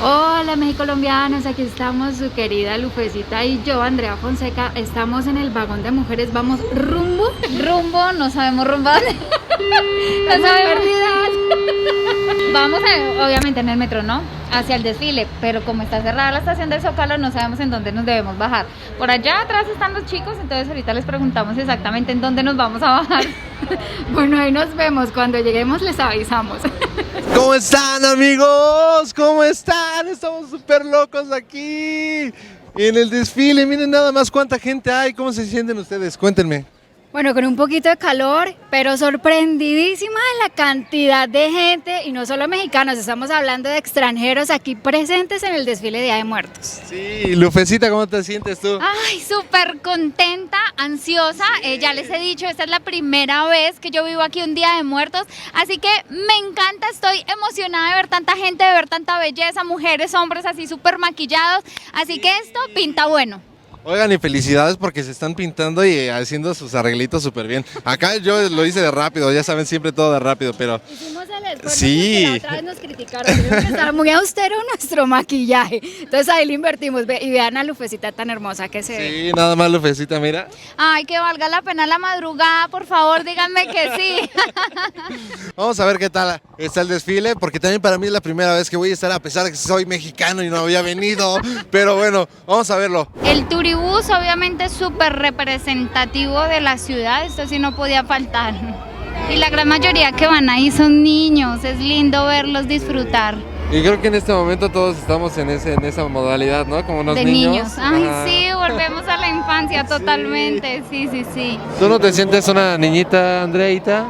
Hola mexicolombianos, aquí estamos su querida Lufecita y yo, Andrea Fonseca. Estamos en el vagón de mujeres, vamos rumbo, no sabemos rumbo a dónde. No sabemos. Vamos obviamente en el metro, ¿no? Hacia el desfile, pero como está cerrada la estación del Zócalo, no sabemos en dónde nos debemos bajar. Por allá atrás están los chicos, entonces ahorita les preguntamos exactamente en dónde nos vamos a bajar. Bueno, ahí nos vemos, cuando lleguemos les avisamos. ¿Cómo están, amigos? ¿Cómo están? Estamos súper locos aquí en el desfile. Miren nada más cuánta gente hay. ¿Cómo se sienten ustedes? Cuéntenme. Bueno, con un poquito de calor, pero sorprendidísima de la cantidad de gente, y no solo mexicanos, estamos hablando de extranjeros aquí presentes en el desfile de Día de Muertos. Sí, Lufecita, ¿cómo te sientes tú? Ay, súper contenta, ansiosa, ya les he dicho, esta es la primera vez que yo vivo aquí un Día de Muertos, así que me encanta, estoy emocionada de ver tanta gente, de ver tanta belleza, mujeres, hombres así súper maquillados, así que esto pinta bueno. Oigan, y felicidades porque se están pintando y haciendo sus arreglitos súper bien. Acá yo lo hice de rápido, ya saben, siempre todo de rápido, pero... Hicimos el esfuerzo Sí. porque la otra vez nos criticaron, dijeron que estaba muy austero nuestro maquillaje. Entonces ahí le invertimos, y vean a Lufecita tan hermosa que se ve. Sí, nada más Lufecita, mira. Ay, que valga la pena la madrugada, por favor, díganme que sí. Vamos a ver qué tal está el desfile, porque también para mí es la primera vez que voy a estar, a pesar de que soy mexicano y no había venido. Pero bueno, vamos a verlo. El turibús obviamente es súper representativo de la ciudad, esto sí no podía faltar. Y la gran mayoría que van ahí son niños, es lindo verlos disfrutar. Y creo que en este momento todos estamos en esa modalidad, ¿no? Como unos De niños. Ay, Ajá. sí, volvemos a la infancia totalmente, sí. ¿Tú no te sientes una niñita, Andreita?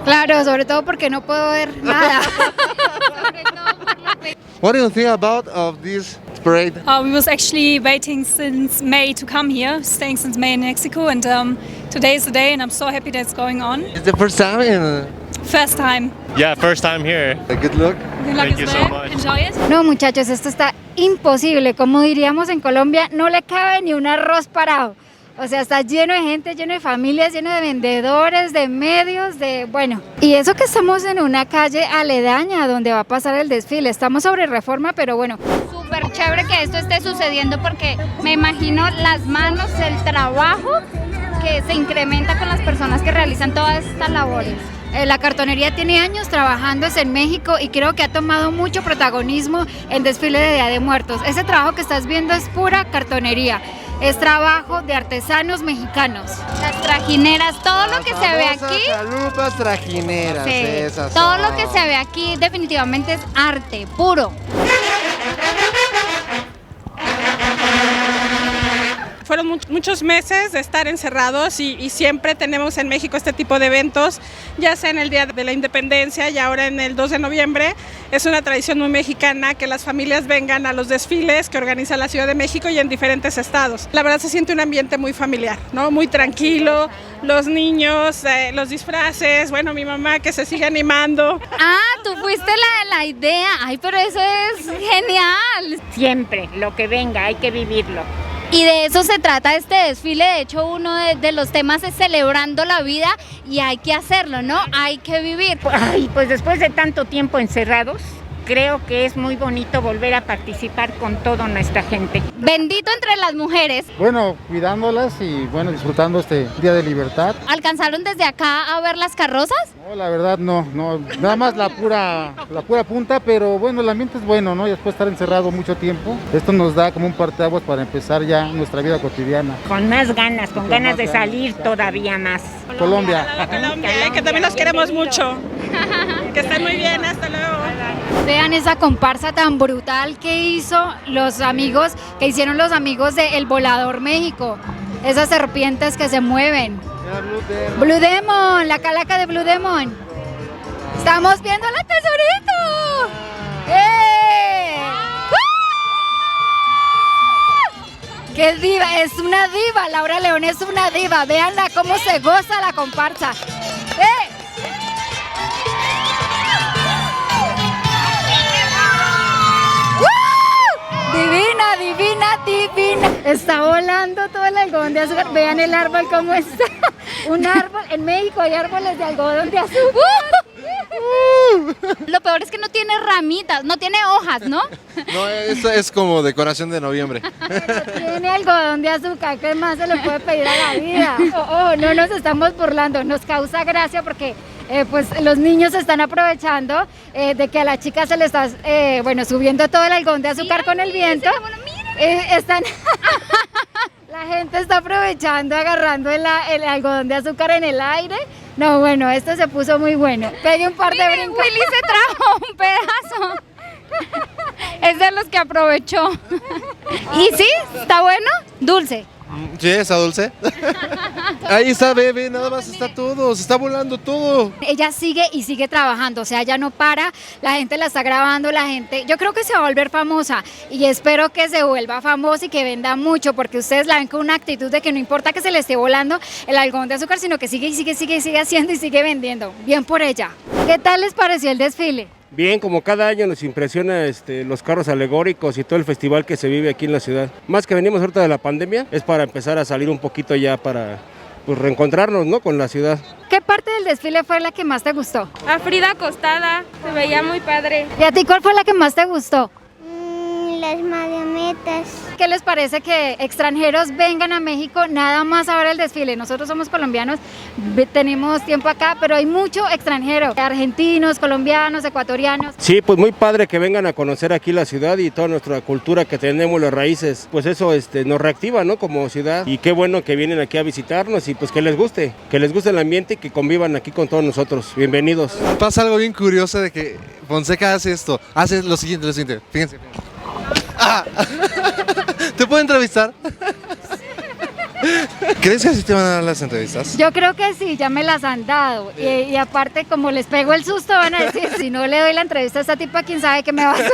Claro, sobre todo porque no puedo ver nada. Sobre todo por la What do you think about of this parade? We was actually waiting since May to come here, staying since May in Mexico, and today is the day, and I'm so happy that it's going on. It's the first time in First time. Yeah, first time here. good luck. Good luck Thank as you so well. much. Enjoy it. No, muchachos, esto está imposible. Como diríamos en Colombia, no le cabe ni un arroz parado. O sea, está lleno de gente, lleno de familias, lleno de vendedores, de medios, bueno. Y eso que estamos en una calle aledaña donde va a pasar el desfile. Estamos sobre Reforma, pero bueno. Súper chévere que esto esté sucediendo porque me imagino las manos, el trabajo que se incrementa con las personas que realizan todas estas labores. La cartonería tiene años trabajando en México y creo que ha tomado mucho protagonismo en desfile de Día de Muertos. Ese trabajo que estás viendo es pura cartonería. Es trabajo de artesanos mexicanos. Las trajineras, todo lo que se ve aquí, Chalupas trajineras, sí, esas todo son. lo que se ve aquí definitivamente es arte puro. Fueron muchos meses de estar encerrados y siempre tenemos en México este tipo de eventos, ya sea en el Día de la Independencia y ahora en el 2 de noviembre. Es una tradición muy mexicana que las familias vengan a los desfiles que organiza la Ciudad de México y en diferentes estados. La verdad se siente un ambiente muy familiar, ¿no? Muy tranquilo, los niños, los disfraces, bueno, mi mamá que se sigue animando. Ah, tú fuiste la idea. Ay, pero eso es genial. Siempre, lo que venga, hay que vivirlo. Y de eso se trata este desfile, de hecho uno de los temas es celebrando la vida y hay que hacerlo, ¿no? Hay que vivir. Ay, pues después de tanto tiempo encerrados, creo que es muy bonito volver a participar con toda nuestra gente. Bendito entre las mujeres. Bueno, cuidándolas y bueno, disfrutando este día de libertad. ¿Alcanzaron desde acá a ver las carrozas? No, la verdad no, nada más la pura punta, pero bueno, el ambiente es bueno, ¿no? Y después de estar encerrado mucho tiempo, esto nos da como un parteaguas para empezar ya nuestra vida cotidiana. Con más ganas, con ganas más de ganas. salir todavía más. Colombia. Colombia, que también los queremos mucho. Que estén muy bien, hasta luego. Vean esa comparsa tan brutal que hicieron los amigos de El Volador México. Esas serpientes que se mueven. Blue Demon, la calaca de Blue Demon. Estamos viendo la tesorito. ¡Eh! ¡Ah! ¡Qué diva! Es una diva, Laura León es una diva. Véanla cómo se goza la comparsa. ¡Eh! Divina, divina, divina. Está volando todo el algodón de azúcar. Vean el árbol cómo está. Un árbol. En México hay árboles de algodón de azúcar. Lo peor es que no tiene ramitas, no tiene hojas, ¿no? No, esto es como decoración de noviembre. Tiene algodón de azúcar, ¿qué más se le puede pedir a la vida? No nos estamos burlando, nos causa gracia porque pues los niños están aprovechando de que a la chica se le está subiendo todo el algodón de azúcar con el viento. Están la gente está aprovechando, agarrando el algodón de azúcar en el aire. No, bueno, esto se puso muy bueno. Pegué un par de brincos. Willy se trajo un pedazo. Es de los que aprovechó. ¿Y sí? ¿Está bueno? Dulce. Sí, está dulce. Ahí está, bebé, nada más está todo, se está volando todo. Ella sigue y sigue trabajando, o sea, ya no para, la gente la está grabando, yo creo que se va a volver famosa y espero que se vuelva famosa y que venda mucho, porque ustedes la ven con una actitud de que no importa que se le esté volando el algodón de azúcar, sino que sigue y sigue haciendo y sigue vendiendo. Bien por ella. ¿Qué tal les pareció el desfile? Bien, como cada año nos impresiona los carros alegóricos y todo el festival que se vive aquí en la ciudad. Más que venimos ahorita de la pandemia, es para empezar a salir un poquito ya para reencontrarnos, ¿no?, con la ciudad. ¿Qué parte del desfile fue la que más te gustó? A Frida acostada, se veía muy padre. ¿Y a ti cuál fue la que más te gustó? Las marionetas. ¿Qué les parece que extranjeros vengan a México nada más a ver el desfile? Nosotros somos colombianos, tenemos tiempo acá, pero hay mucho extranjero, argentinos, colombianos, ecuatorianos. Sí, pues muy padre que vengan a conocer aquí la ciudad y toda nuestra cultura que tenemos, las raíces. Pues eso nos reactiva, ¿no?, como ciudad. Y qué bueno que vienen aquí a visitarnos y pues que les guste el ambiente y que convivan aquí con todos nosotros. Bienvenidos. Pasa algo bien curioso de que Fonseca hace esto, hace lo siguiente, fíjense. ¿Te puedo entrevistar? ¿Crees que así te van a dar las entrevistas? Yo creo que sí, ya me las han dado. Y aparte, como les pego el susto, van a decir, si no le doy la entrevista a esta tipa, ¿quién sabe qué me va a hacer?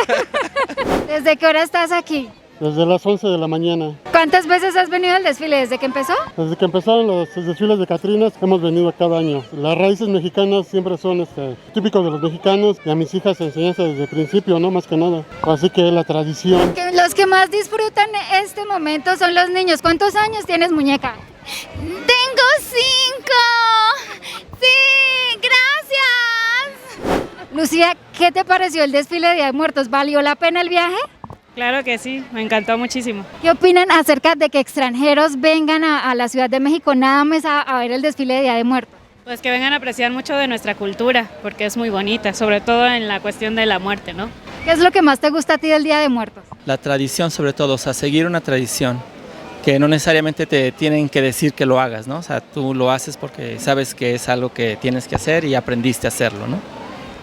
¿Desde qué hora estás aquí? Desde las 11 de la mañana. ¿Cuántas veces has venido al desfile? ¿Desde que empezó? Desde que empezaron los desfiles de Catrinas hemos venido cada año. Las raíces mexicanas siempre son típicos de los mexicanos y a mis hijas se enseñan desde el principio, ¿no?, más que nada. Así que la tradición. Los que más disfrutan este momento son los niños. ¿Cuántos años tienes, muñeca? Tengo 5. Sí, gracias. Lucía, ¿qué te pareció el desfile de Día de Muertos? ¿Valió la pena el viaje? Claro que sí, me encantó muchísimo. ¿Qué opinan acerca de que extranjeros vengan a la Ciudad de México nada más a ver el desfile de Día de Muertos? Pues que vengan a apreciar mucho de nuestra cultura, porque es muy bonita, sobre todo en la cuestión de la muerte, ¿no? ¿Qué es lo que más te gusta a ti del Día de Muertos? La tradición sobre todo, o sea, seguir una tradición, que no necesariamente te tienen que decir que lo hagas, ¿no? O sea, tú lo haces porque sabes que es algo que tienes que hacer y aprendiste a hacerlo, ¿no?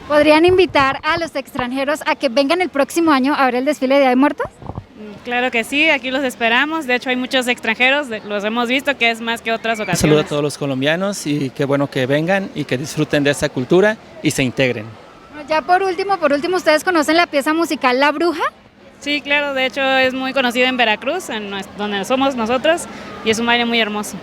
¿Podrían invitar a los extranjeros a que vengan el próximo año a ver el desfile de Día de Muertos? Claro que sí, aquí los esperamos. De hecho, hay muchos extranjeros, los hemos visto, que es más que otras ocasiones. Un saludo a todos los colombianos y qué bueno que vengan y que disfruten de esta cultura y se integren. Ya por último, ¿ustedes conocen la pieza musical La Bruja? Sí, claro, de hecho es muy conocida en Veracruz, donde somos nosotros, y es un baile muy hermoso.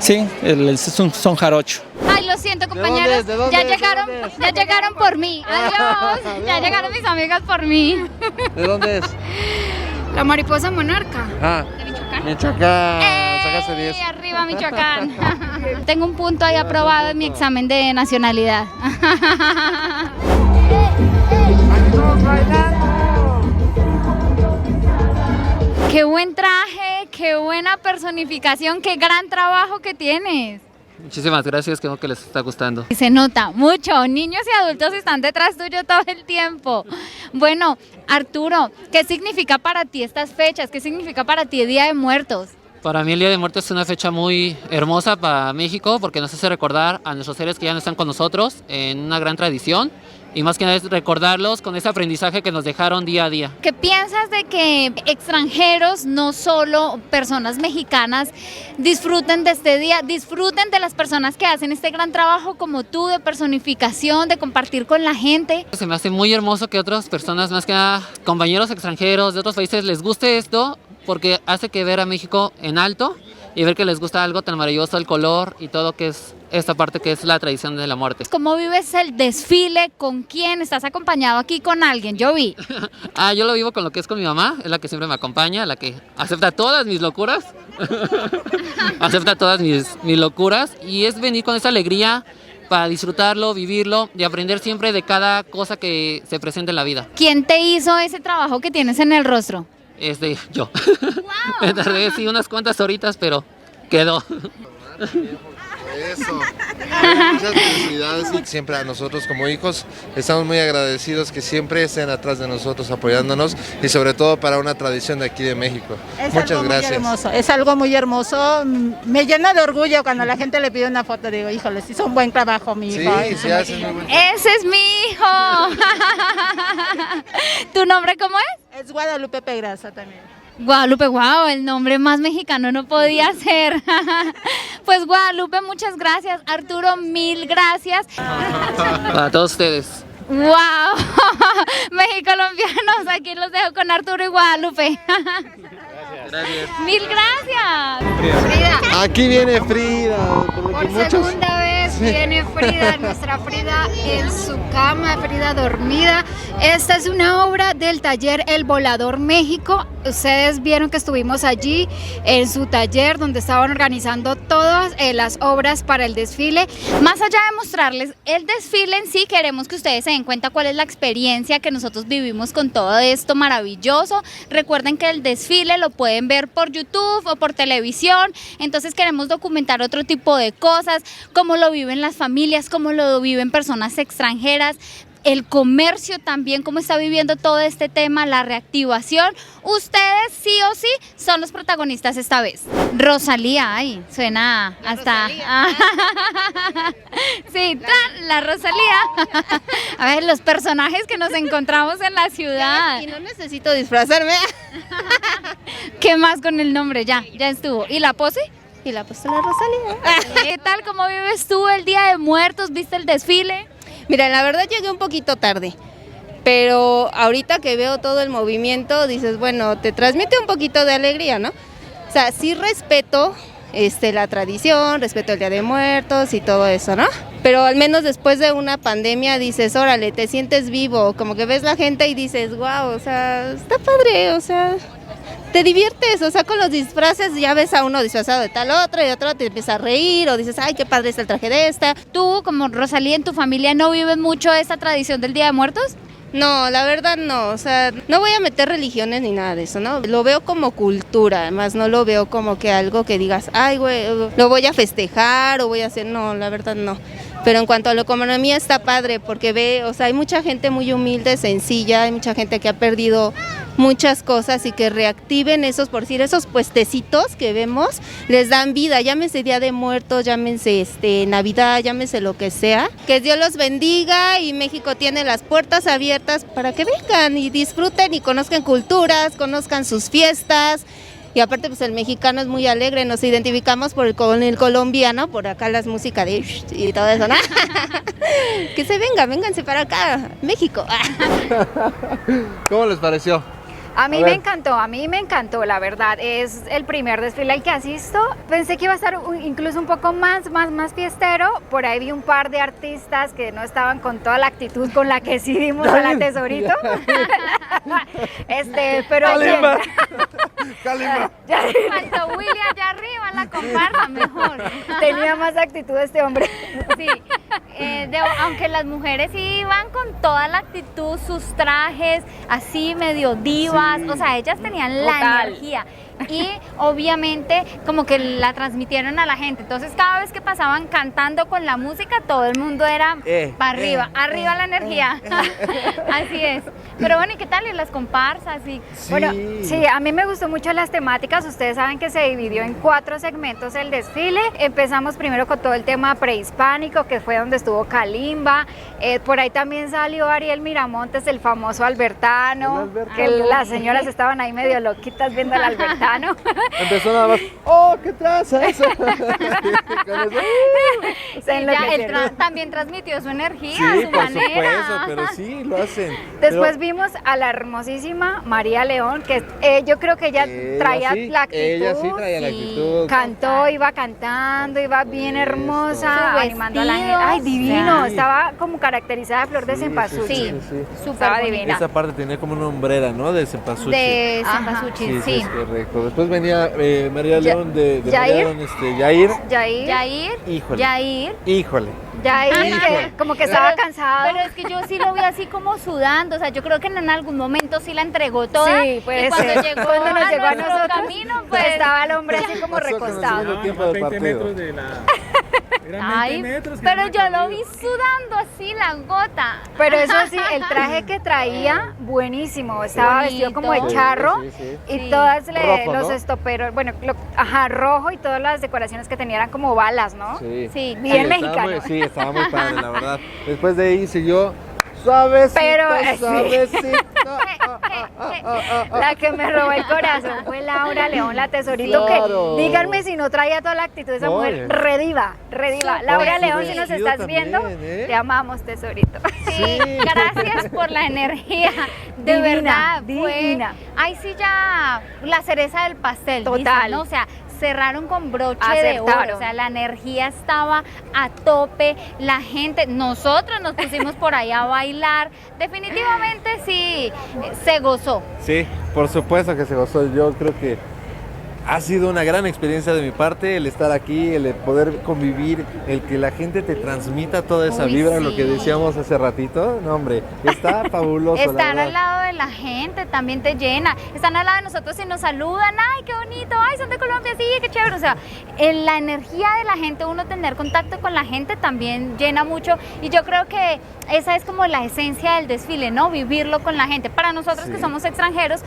Sí, es un son jarocho. Ay, lo siento, compañeros. Ya llegaron por mí. Adiós. Ya llegaron mis amigas por mí. ¿De dónde es? La mariposa monarca. ¿De Michoacán? Michoacán. Sacaste 10. Arriba, Michoacán. Tengo un punto ahí aprobado en mi examen de nacionalidad. Qué buen traje, qué buena personificación, qué gran trabajo que tienes. Muchísimas gracias, creo que les está gustando. Y se nota mucho, niños y adultos están detrás tuyo todo el tiempo. Bueno, Arturo, ¿qué significa para ti estas fechas? ¿Qué significa para ti el Día de Muertos? Para mí el Día de Muertos es una fecha muy hermosa para México porque nos hace recordar a nuestros seres que ya no están con nosotros en una gran tradición. Y más que nada es recordarlos con ese aprendizaje que nos dejaron día a día. ¿Qué piensas de que extranjeros, no solo personas mexicanas, disfruten de este día, disfruten de las personas que hacen este gran trabajo como tú, de personificación, de compartir con la gente? Se me hace muy hermoso que otras personas, más que nada compañeros extranjeros de otros países, les guste esto porque hace que ver a México en alto y ver que les gusta algo tan maravilloso, el color y todo que es esta parte que es la tradición de la muerte. ¿Cómo vives el desfile? ¿Con quién? ¿Estás acompañado aquí con alguien? Yo vi. Yo lo vivo con lo que es con mi mamá, es la que siempre me acompaña, la que acepta todas mis locuras. Acepta todas mis locuras y es venir con esa alegría para disfrutarlo, vivirlo y aprender siempre de cada cosa que se presenta en la vida. ¿Quién te hizo ese trabajo que tienes en el rostro? Yo. Me tardé sí unas cuantas horitas, pero quedó. Eso. Muchas felicidades y siempre a nosotros como hijos estamos muy agradecidos que siempre estén atrás de nosotros apoyándonos y sobre todo para una tradición de aquí de México. Muchas gracias. Es algo muy hermoso. Me llena de orgullo cuando la gente le pide una foto. Digo, híjole, hizo un buen trabajo mi hijo. Sí, hace muy buen trabajo. ¡Ese es mi hijo! ¿Tu nombre cómo es? Es Guadalupe Pedraza también. Guadalupe, wow, el nombre más mexicano no podía ser. Pues Guadalupe, muchas gracias. Arturo, mil gracias. Para todos ustedes. Wow, mexicolombianos, aquí los dejo con Arturo y Guadalupe. Gracias. Mil gracias. Frida. Aquí viene Frida. Por segunda vez viene Frida, nuestra Frida en su cama, Frida dormida. Esta es una obra del taller El Volador México. Ustedes vieron que estuvimos allí en su taller donde estaban organizando todas las obras para el desfile. Más allá de mostrarles el desfile en sí, queremos que ustedes se den cuenta cuál es la experiencia que nosotros vivimos con todo esto maravilloso. Recuerden que el desfile lo pueden ver por YouTube o por televisión, entonces queremos documentar otro tipo de cosas, cómo lo viven las familias, cómo lo viven personas extranjeras, el comercio también, cómo está viviendo todo este tema, la reactivación. Ustedes sí o sí son los protagonistas esta vez. Rosalía, ay, suena hasta... Sí, la Rosalía. A ver, los personajes que nos encontramos en la ciudad. Y no necesito disfrazarme. ¿Qué más con el nombre? Ya estuvo. ¿Y la pose? Y la pose la Rosalía. ¿Qué tal? ¿Cómo vives tú el Día de Muertos? ¿Viste el desfile? Mira, la verdad llegué un poquito tarde, pero ahorita que veo todo el movimiento, dices, bueno, te transmite un poquito de alegría, ¿no? O sea, sí respeto la tradición, respeto el Día de Muertos y todo eso, ¿no? Pero al menos después de una pandemia dices, órale, te sientes vivo, como que ves la gente y dices, wow, o sea, está padre, o sea... Te diviertes, o sea, con los disfraces ya ves a uno disfrazado de tal otro y otro te empieza a reír o dices, ay, qué padre está el traje de esta. ¿Tú, como Rosalía, en tu familia no vives mucho esta tradición del Día de Muertos? No, la verdad no, o sea, no voy a meter religiones ni nada de eso, ¿no? Lo veo como cultura, además no lo veo como que algo que digas, ay, güey, lo voy a festejar o voy a hacer, no, la verdad no. Pero en cuanto a la economía está padre porque o sea, hay mucha gente muy humilde, sencilla, hay mucha gente que ha perdido muchas cosas y que reactiven esos, por decir, esos puestecitos que vemos, les dan vida, llámese Día de Muertos, llámense Navidad, llámese lo que sea. Que Dios los bendiga y México tiene las puertas abiertas para que vengan y disfruten y conozcan culturas, conozcan sus fiestas. Y aparte pues el mexicano es muy alegre, nos identificamos con el colombiano, por acá las músicas de y todo eso, ¿no? Que se vénganse para acá, México. ¿Cómo les pareció? A mí me encantó, la verdad. Es el primer desfile al que asisto. Pensé que iba a estar incluso un poco más fiestero. Por ahí vi un par de artistas que no estaban con toda la actitud con la que sí vimos a la Tesorito. Pero Calima. Faltó Willy allá arriba en la comparsa, mejor. Tenía más actitud este hombre. Sí, aunque las mujeres iban con toda la actitud, sus trajes así medio divas, sí. O sea, ellas tenían la energía y obviamente como que la transmitieron a la gente, entonces cada vez que pasaban cantando con la música, todo el mundo era para arriba la energía. Así es. Pero bueno, ¿y qué tal? ¿Y las comparsas? Sí. Bueno, sí, a mí me gustó mucho las temáticas. Ustedes saben que se dividió en 4 segmentos el desfile. Empezamos primero con todo el tema prehispánico, que fue donde estuvo Kalimba. Por ahí también salió Ariel Miramontes, el famoso Albertano, que las señoras estaban ahí medio loquitas viendo al Albertano. Empezó nada más, ¡oh, qué traza eso! También transmitió su energía, sí, su por manera. Supuesto, pero sí, lo hacen. Después vimos a la hermosísima María León, que yo creo que ella traía la actitud. Ella sí traía la actitud. Cantó, iba cantando, iba bien hermosa, animando a la gente. ¡Ay, divino! Sí. Estaba como caracterizada de flor de cempasúchil. Sí, súper divina. Esa parte tenía como una hombrera, ¿no? De cempasúchil. De cempasúchil, sí. Es correcto. Después venía María León de Yair. Yair. Híjole. Ya ahí como que estaba cansado. Pero es que yo sí lo vi así como sudando, o sea, yo creo que en algún momento sí la entregó toda. Sí, puede y cuando ser. llegó Cuando nos llegó a nuestro nosotros, camino, pues estaba el hombre así como recostado. Tiempo del partido. Ay, pero yo lo vi sudando así la gota. Pero eso sí, el traje que traía, buenísimo. Estaba vestido como de charro y todas Rojo, los ¿no? estoperos, bueno, rojo y todas las decoraciones que tenía eran como balas, ¿no? Sí, bien mexicano. Estaba muy padre, la verdad. Después de ahí siguió suavecito, Pero, suavecito. La que me robó el corazón fue Laura León, la tesorito, Claro. que díganme si no traía toda la actitud de esa mujer, rediva. Laura León, si nos estás también, viendo, te amamos, tesorito. Sí, gracias por la energía. De Divina, verdad, divina. Ahí sí ya la cereza del pastel. Total. dicen, ¿no? O sea, cerraron con broche de oro, Acertaron. o sea, la energía estaba a tope, la gente, nosotros nos pusimos por ahí a bailar, definitivamente sí, se gozó. Sí, por supuesto que se gozó. Yo creo que ha sido una gran experiencia de mi parte el estar aquí, el poder convivir, el que la gente te transmita toda esa vibra, lo que decíamos hace ratito. No, hombre, está fabuloso. Estar la al lado de la gente también te llena. Están al lado de nosotros y nos saludan. Ay, qué bonito. Ay, son de Colombia, sí, qué chévere. O sea, en la energía de la gente, uno tener contacto con la gente también llena mucho. Y yo creo que esa es como la esencia del desfile, ¿no? Vivirlo con la gente. Para nosotros que somos extranjeros,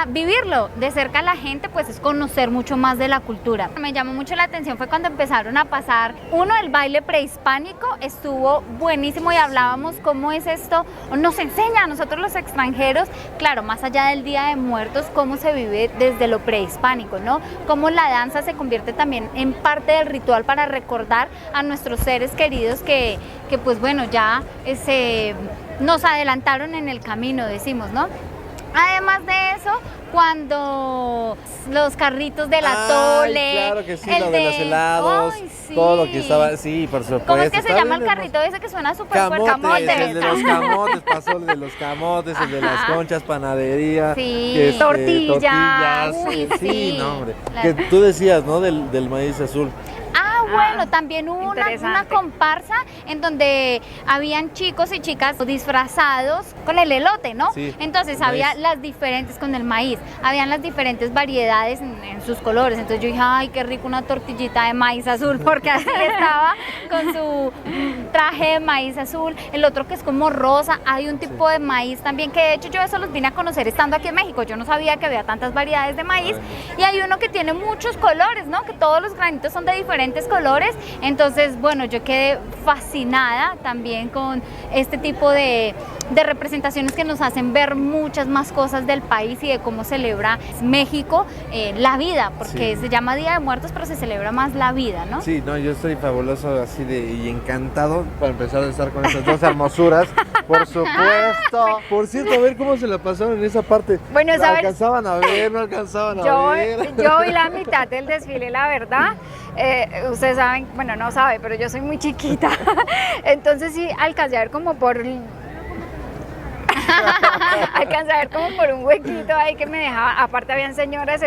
vivirlo de cerca a la gente, pues es conocer mucho más de la cultura. Me llamó mucho la atención fue cuando empezaron a pasar, el baile prehispánico estuvo buenísimo y hablábamos cómo es esto, nos enseña a nosotros los extranjeros, claro, más allá del Día de Muertos, cómo se vive desde lo prehispánico, ¿no? Cómo la danza se convierte también en parte del ritual para recordar a nuestros seres queridos que pues bueno, ya nos adelantaron en el camino, decimos, ¿no? Además de eso, cuando los carritos del atole, claro que sí, lo de los helados, todo lo que estaba, sí, por supuesto. ¿Cómo es que se llama el carrito ese que suena súper fuerte? El de los camotes, pasó el de los camotes, el de las conchas, panadería, tortillas. Sí, no, hombre. Que tú decías, ¿no? Del maíz azul. Bueno, también hubo una comparsa en donde habían chicos y chicas disfrazados con el elote, ¿no? Sí, entonces había las diferentes con el maíz, habían las diferentes variedades en sus colores. Entonces yo dije, ay, qué rico una tortillita de maíz azul, porque así estaba con su traje de maíz azul. El otro que es como rosa, hay un tipo de maíz también, que de hecho yo eso los vine a conocer estando aquí en México. Yo no sabía que había tantas variedades de maíz. Y hay uno que tiene muchos colores, ¿no? Que todos los granitos son de diferentes colores. Entonces, bueno, yo quedé fascinada también con este tipo de representaciones que nos hacen ver muchas más cosas del país y de cómo celebra México la vida, porque se llama Día de Muertos, pero se celebra más la vida, ¿no? Sí, no, yo estoy fabuloso así y encantado para empezar a estar con estas dos hermosuras, por supuesto. Por cierto, a ver cómo se la pasaron en esa parte. Bueno, ¿La alcanzaban a ver? ¿No alcanzaban a ver? Yo vi la mitad del desfile, la verdad. Ustedes saben, bueno, no sabe, pero yo soy muy chiquita. Entonces sí, alcancé a ver como por un huequito ahí que me dejaba. Aparte habían señoras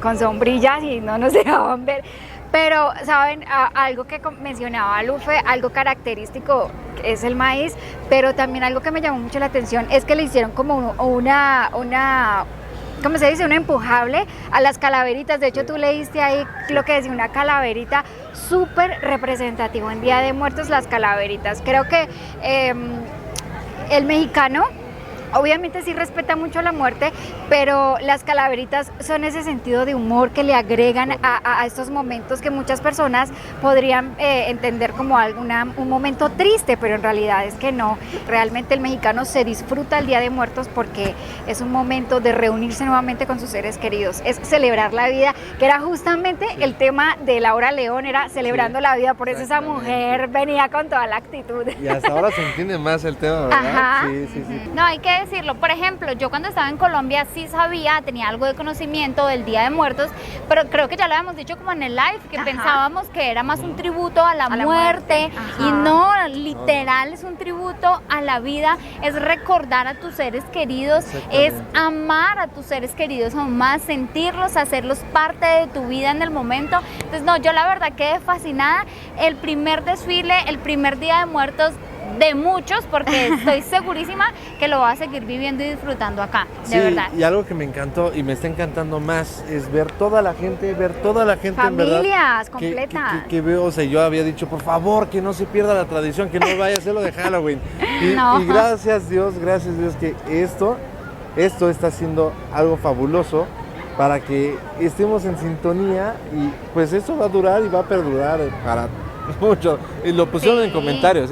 con sombrillas y no nos dejaban ver. Pero, ¿saben? Algo que mencionaba Lufe, algo característico es el maíz, pero también algo que me llamó mucho la atención es que le hicieron como una ¿cómo se dice? Un empujable a las calaveritas. De hecho, tú leíste ahí lo que decía, una calaverita súper representativo en Día de Muertos, las calaveritas. Creo que el mexicano obviamente sí respeta mucho la muerte, pero las calaveritas son ese sentido de humor que le agregan a estos momentos que muchas personas podrían entender como un momento triste, pero en realidad es que no. Realmente el mexicano se disfruta el Día de Muertos porque es un momento de reunirse nuevamente con sus seres queridos, es celebrar la vida, que era justamente el tema de Laura León, era celebrando la vida, por eso esa mujer venía con toda la actitud. Y hasta ahora se entiende más el tema, ¿verdad? Ajá. Sí. No, hay que decirlo. Por ejemplo, yo cuando estaba en Colombia sí sabía, tenía algo de conocimiento del Día de Muertos, pero creo que ya lo habíamos dicho como en el live, que pensábamos que era más un tributo a la muerte. Y no, literal es un tributo a la vida, es recordar a tus seres queridos, es amar a tus seres queridos aún más, sentirlos, hacerlos parte de tu vida en el momento. Entonces no, yo la verdad quedé fascinada. El primer desfile, el primer Día de Muertos de muchos, porque estoy segurísima que lo va a seguir viviendo y disfrutando acá, de verdad. Y algo que me encantó y me está encantando más es ver toda la gente, familias en verdad, completas. Que veo, o sea, yo había dicho, por favor, que no se pierda la tradición, que no vaya a ser lo de Halloween. Y gracias Dios que esto está haciendo algo fabuloso para que estemos en sintonía, y pues esto va a durar y va a perdurar para mucho. Y lo pusieron en comentarios,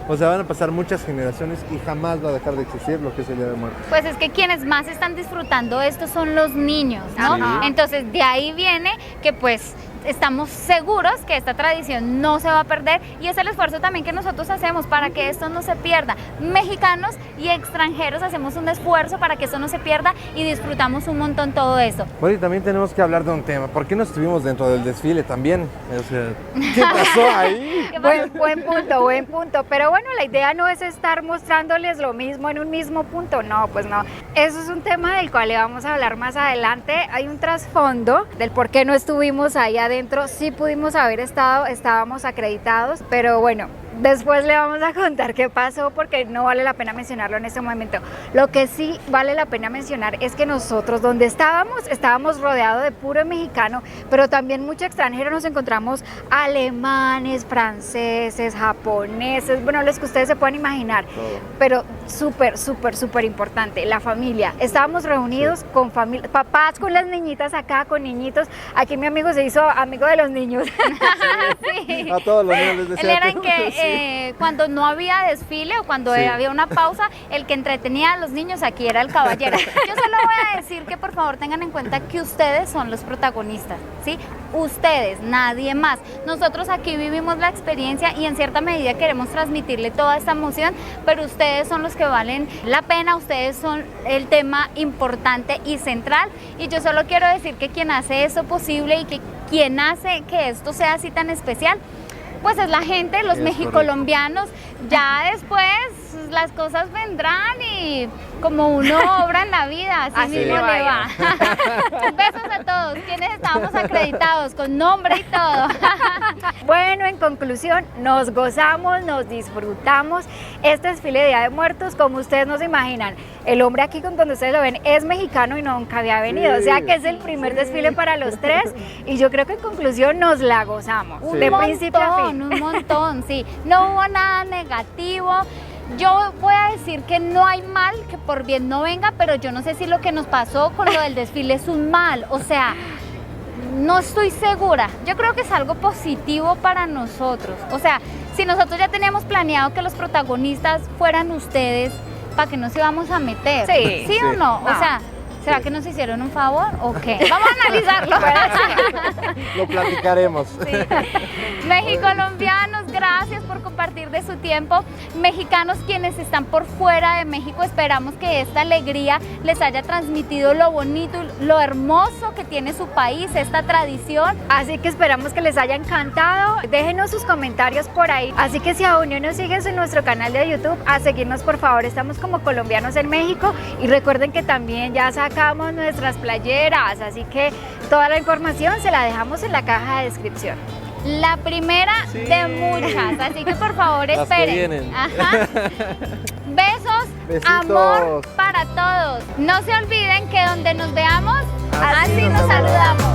O sea, van a pasar muchas generaciones y jamás va a dejar de existir lo que es el Día de Muertos. Pues es que quienes más están disfrutando esto son los niños, ¿no? Sí. Entonces de ahí viene que pues estamos seguros que esta tradición no se va a perder, y es el esfuerzo también que nosotros hacemos para que esto no se pierda. Mexicanos y extranjeros hacemos un esfuerzo para que esto no se pierda y disfrutamos un montón todo esto. Bueno, y también tenemos que hablar de un tema. ¿Por qué no estuvimos dentro del desfile también? O sea, ¿qué pasó ahí? Buen punto. Pero bueno, la idea no es estar mostrándoles lo mismo en un mismo punto. No, pues no. Eso es un tema del cual le vamos a hablar más adelante. Hay un trasfondo del por qué no estuvimos ahí adentro. Sí pudimos haber estado, estábamos acreditados, pero bueno, después le vamos a contar qué pasó, porque no vale la pena mencionarlo en este momento. Lo que sí vale la pena mencionar es que nosotros donde estábamos rodeados de puro mexicano, pero también mucho extranjero. Nos encontramos alemanes, franceses, japoneses, bueno, los que ustedes se pueden imaginar. Pero súper importante, la familia. Estábamos reunidos con familia, papás con las niñitas acá, con niñitos. Aquí mi amigo se hizo amigo de los niños. Sí. A todos los niños les decía. Él era en que cuando no había desfile o cuando había una pausa, el que entretenía a los niños aquí era el caballero. Yo solo voy a decir que por favor tengan en cuenta que ustedes son los protagonistas, ¿sí? Ustedes, nadie más. Nosotros aquí vivimos la experiencia y en cierta medida queremos transmitirle toda esta emoción, pero ustedes son los que valen la pena, ustedes son el tema importante y central, y yo solo quiero decir que quien hace eso posible y que quien hace que esto sea así tan especial, pues es la gente, los mexicolombianos. Ya después las cosas vendrán y como uno obra en la vida, así mismo le va. Besos a todos, quienes estábamos acreditados con nombre y todo. Bueno, en conclusión, nos gozamos, nos disfrutamos este desfile de Día de Muertos, como ustedes no se imaginan. El hombre aquí con donde ustedes lo ven es mexicano y nunca había venido, o sea que es el primer desfile para los tres, y yo creo que en conclusión nos la gozamos, de principio a fin. Un montón, sí. No hubo nada negativo. Yo voy a decir que no hay mal que por bien no venga, pero yo no sé si lo que nos pasó con lo del desfile es un mal, o sea, no estoy segura. Yo creo que es algo positivo para nosotros. O sea, si nosotros ya teníamos planeado que los protagonistas fueran ustedes, ¿para qué nos íbamos a meter? ¿Sí o no? O sea, ¿será que nos hicieron un favor o qué? Vamos a analizarlo. Lo platicaremos. Sí. Mexicolombianos, gracias por compartir de su tiempo. Mexicanos quienes están por fuera de México, esperamos que esta alegría les haya transmitido lo bonito, lo hermoso que tiene su país, esta tradición. Así que esperamos que les haya encantado. Déjenos sus comentarios por ahí. Así que si aún no nos sigues en nuestro canal de YouTube, a seguirnos por favor. Estamos como Colombianos en México, y recuerden que también ya sacamos nuestras playeras, así que toda la información se la dejamos en la caja de descripción. La primera de muchas, así que por favor esperen. Besos, besitos, amor para todos. No se olviden que donde nos veamos, así nos saludamos.